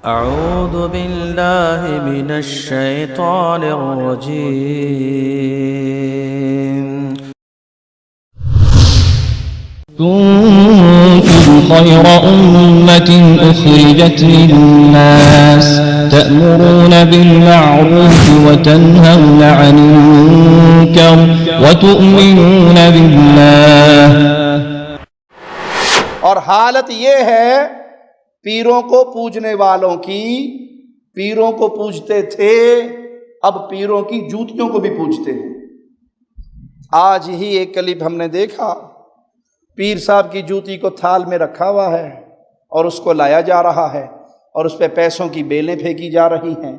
अऊज़ु बिल्लाहि मिनश शैतानिर रजीम। कुंतुम खैर उम्मतिन उखरिजत लिन्नास तअमुरून बिल्मअरूफ व तन्हौन अनिल मुनकर व तु'मिनून बिल्लाह। और हालत ये है पीरों को पूजने वालों की, पीरों को पूजते थे, अब पीरों की जूतियों को भी पूजते हैं। आज ही एक क्लिप हमने देखा, पीर साहब की जूती को थाल में रखा हुआ है और उसको लाया जा रहा है और उस पर पैसों की बेलें फेंकी जा रही हैं,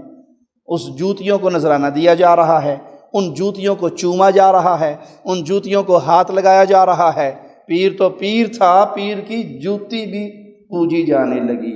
उस जूतियों को नजराना दिया जा रहा है, उन जूतियों को चूमा जा रहा है, उन जूतियों को हाथ लगाया जा रहा है। पीर तो पीर था, पीर की जूती भी पूजी जाने लगी।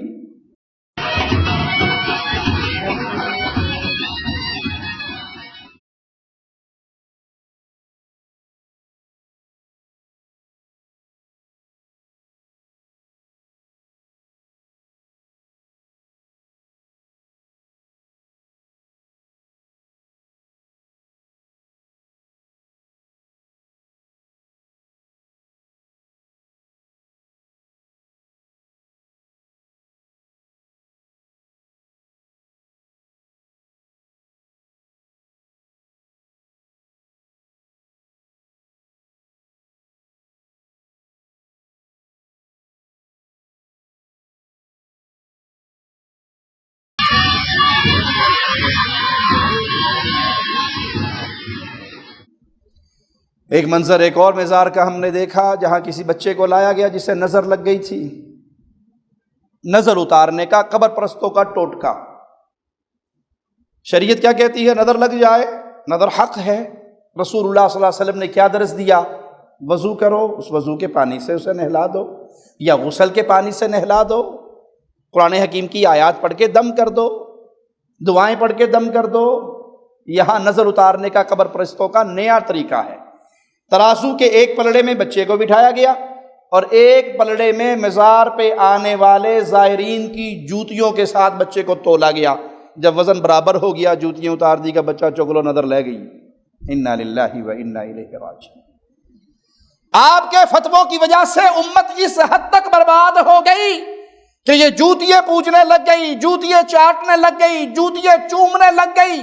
एक मंजर एक और मज़ार का हमने देखा, जहां किसी बच्चे को लाया गया जिसे नजर लग गई थी। नजर उतारने का कब्र परस्तों का टोटका। शरीयत क्या कहती है? नजर लग जाए, नजर हक है। रसूलुल्लाह सल्लल्लाहु अलैहि वसल्लम ने क्या दर्स दिया? वजू करो, उस वजू के पानी से उसे नहला दो या गुसल के पानी से नहला दो, कुरान हकीम की आयत पढ़ के दम कर दो, दुआएं पढ़ के दम कर दो। यहां नजर उतारने का कब्र परस्तों का नया तरीका है। तराजू के एक पलड़े में बच्चे को बिठाया गया और एक पलड़े में मज़ार पे आने वाले ज़ायरीन की जूतियों के साथ बच्चे को तोला गया। जब वजन बराबर हो गया, जूतियां उतार दी का बच्चा चुगलो नजर ले गई। इन्ना लिल्लाहि व इन्ना इलैहि राजिऊन। आपके फतवों की वजह से उम्मत इस हद तक बर्बाद हो गई कि ये जूतियां पूजने लग गई, जूतियां चाटने लग गई, जूतियां चूमने लग गई।